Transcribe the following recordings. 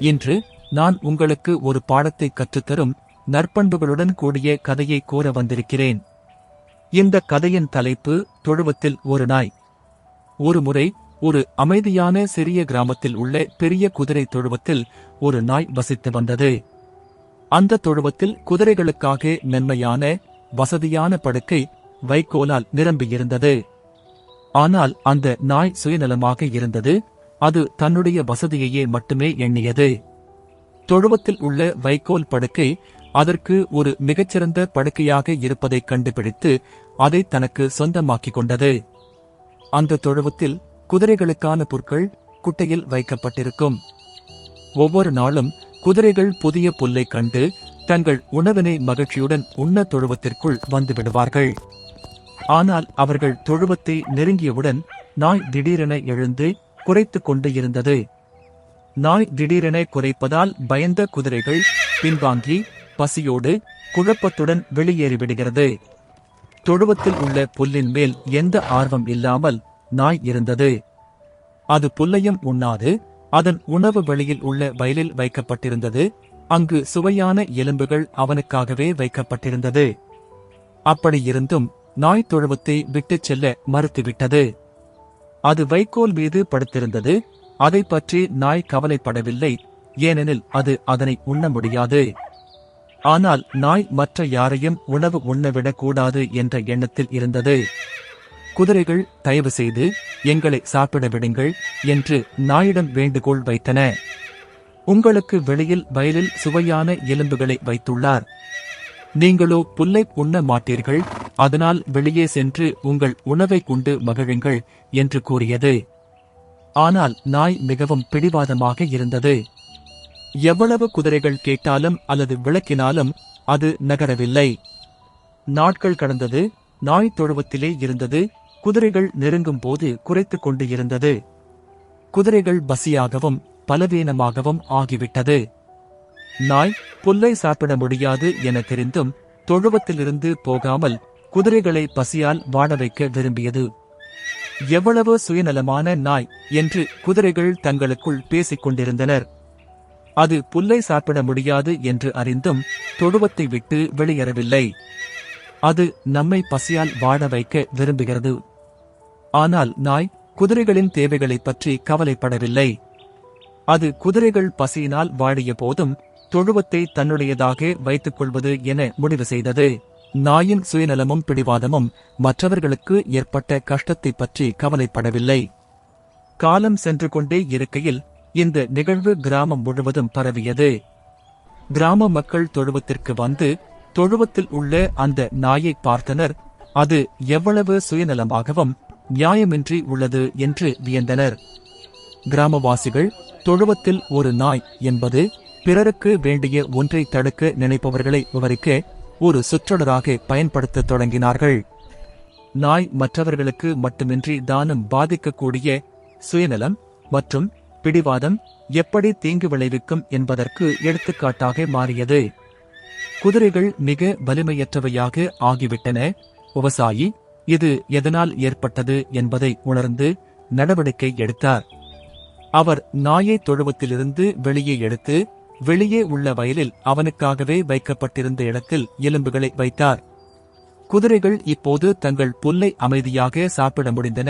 இன்று நான் உங்களுக்கு ஒரு பாடத்தை கற்றுத்தரும் நற்பண்புகளுடன் கூடிய கதையை கூற வந்திருக்கிறேன். இந்த கதையின் தலைப்பு தொழுவத்தில் ஒரு நாய். ஒருமுறை ஒரு அமைதியான சிறிய கிராமத்தில் உள்ள பெரிய குதிரை தொழுவத்தில் ஒரு நாய் வசித்து வந்தது. அந்த தொழுவத்தில் குதிரைகளுக்காக மென்மையான வசதியான படுக்கை வைக்கோலால் நிரம்பியிருந்தது. ஆனால் அந்த நாய் சுயநலமாக இருந்தது. அது தன்னுடைய வசதியையே மட்டுமே எண்ணியது. தொழுவத்தில் உள்ள வைக்கோல் படுக்கை அதற்கு ஒரு மிகச்சிறந்த படுக்கையாக இருப்பதை கண்டுபிடித்து அதை தனக்கு சொந்தமாக்கிக் கொண்டது. அந்த தொழுவத்தில் குதிரைகளுக்கான புற்கள் குட்டையில் வைக்கப்பட்டிருக்கும். ஒவ்வொரு நாளும் குதிரைகள் புதிய புல்லை கண்டு தங்கள் உணவினை மகிழ்ச்சியுடன் உண்ண தொழுவத்திற்குள் வந்துவிடுவார்கள். ஆனால் அவர்கள் தொழுவத்தை நெருங்கியவுடன் நாய் திடீரென எழுந்து குரைத்துக் கொண்டு இருந்தது. நாய் திடீரென குரைப்பதால் பயந்த குதிரைகள் பின்வாங்கி பசியோடு குழப்பத்துடன் வெளியேறிவிடுகிறது. தொழுவத்தில் உள்ள புல்லின் மேல் எந்த ஆர்வம் இல்லாமல் நாய் இருந்தது. அது புல்லையும் உண்ணாது. அதன் உணவு வெளியில் உள்ள வயலில் வைக்கப்பட்டிருந்தது. அங்கு சுவையான எலும்புகள் அவனுக்காகவே வைக்கப்பட்டிருந்தது. அப்படியிருந்தும் நாய் தொழுவத்தை விட்டுச் செல்ல மறுத்துவிட்டது. அது வைக்கோல் மீது படுத்திருந்தது. அதை பற்றி நாய் கவலைப்படவில்லை. ஏனெனில் அது அதனை உண்ண முடியாது. ஆனால் நாய் மற்ற யாரையும் உணவு உண்ணவிடக் கூடாது என்ற எண்ணத்தில் இருந்தது. குதிரைகள் தயவு செய்து எங்களை சாப்பிட விடுங்கள் என்று நாயிடம் வேண்டுகோள் வைத்தன. உங்களுக்கு வெளியில் வயலில் சுவையான எலும்புகளை வைத்துள்ளார். நீங்களோ புல்லை உண்ண மாட்டீர்கள். அதனால் வெளியே சென்று உங்கள் உணவை கொண்டு மகிழுங்கள் என்று கூறியது. ஆனால் நாய் மிகவும் பிடிவாதமாக இருந்தது. எவ்வளவு குதிரைகள் கேட்டாலும் அல்லது விளக்கினாலும் அது நகரவில்லை. நாட்கள் கடந்தது. நாய் தொழுவத்திலே இருந்தது. குதிரைகள் நெருங்கும் போது குரைத்துக் கொண்டு இருந்தது. குதிரைகள் பசியாகவும் பலவீனமாகவும் ஆகிவிட்டது. நாய் புல்லை சாப்பிட முடியாது என தெரிந்தும் தொழுவத்திலிருந்து போகாமல் குதிரைகளை பசியால் வாட வைக்க விரும்பியது. எவ்வளவு சுயநலமான நாய் என்று குதிரைகள் தங்களுக்குள் பேசிக் கொண்டிருந்தனர். அது புல்லை சாப்பிட முடியாது என்று அறிந்தும் தொழுவத்தை விட்டு வெளியேறவில்லை. அது நம்மை பசியால் வாட வைக்க விரும்புகிறது. ஆனால் நாய் குதிரைகளின் தேவைகளை பற்றி கவலைப்படவில்லை. அது குதிரைகள் பசியினால் வாடிய போதும் தொழுவத்தை தன்னுடையதாக வைத்துக் கொள்வது என முடிவு செய்தது. நாயின் சுயநலமும் பிடிவாதமும் மற்றவர்களுக்கு ஏற்பட்ட கஷ்டத்தை பற்றி கவலைப்படவில்லை. காலம் சென்று கொண்டே இருக்கையில் இந்த நிகழ்வு கிராமம் முழுவதும் பரவியது. கிராம மக்கள் தொழுவத்திற்கு வந்து தொழுவத்தில் உள்ள அந்த நாயை பார்த்தனர். அது எவ்வளவு சுயநலமாகவும் நியாயமின்றி உள்ளது என்று வியந்தனர். கிராமவாசிகள் தொழுவத்தில் ஒரு நாய் என்பது பிறருக்கு வேண்டிய ஒன்றை தடுக்க நினைப்பவர்களை விவரிக்க ஒரு சொற்றொடராக பயன்படுத்த தொடங்கினார்கள். நாய் மற்றவர்களுக்கு மட்டுமின்றி தானும் பாதிக்கக்கூடிய சுயநலம் மற்றும் பிடிவாதம் எப்படி தீங்கு விளைவிக்கும் என்பதற்கு எடுத்துக்காட்டாக மாறியது. குதிரைகள் மிக வலிமையற்றவையாக ஆகிவிட்டன. விவசாயி இது எதனால் ஏற்பட்டது என்பதை உணர்ந்து நடவடிக்கை எடுத்தார். அவர் நாயை தொழுவத்திலிருந்து வெளியே எடுத்து வெளியே உள்ள வயலில் அவனுக்காகவே வைக்கப்பட்டிருந்த இடத்தில் எலும்புகளை வைத்தார். குதிரைகள் இப்போது தங்கள் புல்லை அமைதியாக சாப்பிட முடிந்தன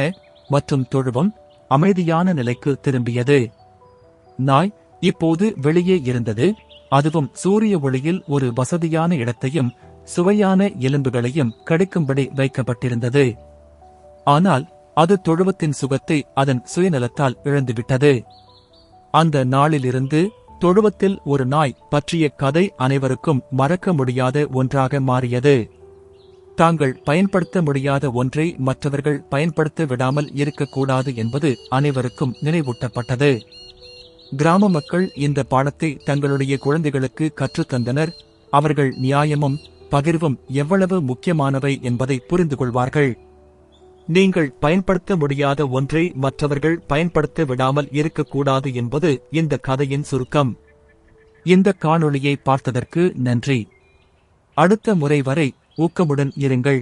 மற்றும் தொழுவம் அமைதியான நிலைக்கு திரும்பியது. நாய் இப்போது வெளியே இருந்தது. அதுவும் சூரிய ஒளியில் ஒரு வசதியான இடத்தையும் சுவையான எலும்புகளையும் கடிக்கும்படி வைக்கப்பட்டிருந்தது. ஆனால் அது தொழுவத்தின் சுகத்தை அதன் சுயநலத்தால் இழந்துவிட்டது. அந்த நாளிலிருந்து தொழுவத்தில் ஒரு நாய் பற்றிய கதை அனைவருக்கும் மறக்க முடியாத ஒன்றாக மாறியது. தாங்கள் பயன்படுத்த முடியாத ஒன்றை மற்றவர்கள் பயன்படுத்த விடாமல் இருக்கக்கூடாது என்பது அனைவருக்கும் நினைவூட்டப்பட்டது. கிராம மக்கள் இந்த பாடத்தை தங்களுடைய குழந்தைகளுக்கு கற்றுத்தந்தனர். அவர்கள் நியாயமும் பகிர்வும் எவ்வளவு முக்கியமானவை என்பதை புரிந்து கொள்வார்கள். நீங்கள் பயன்படுத்த முடியாத ஒன்றை மற்றவர்கள் பயன்படுத்த விடாமல் இருக்கக்கூடாது என்பது இந்த கதையின் சுருக்கம். இந்த காணொளியை பார்த்ததற்கு நன்றி. அடுத்த முறை வரை ஊக்கமுடன் இருங்கள்.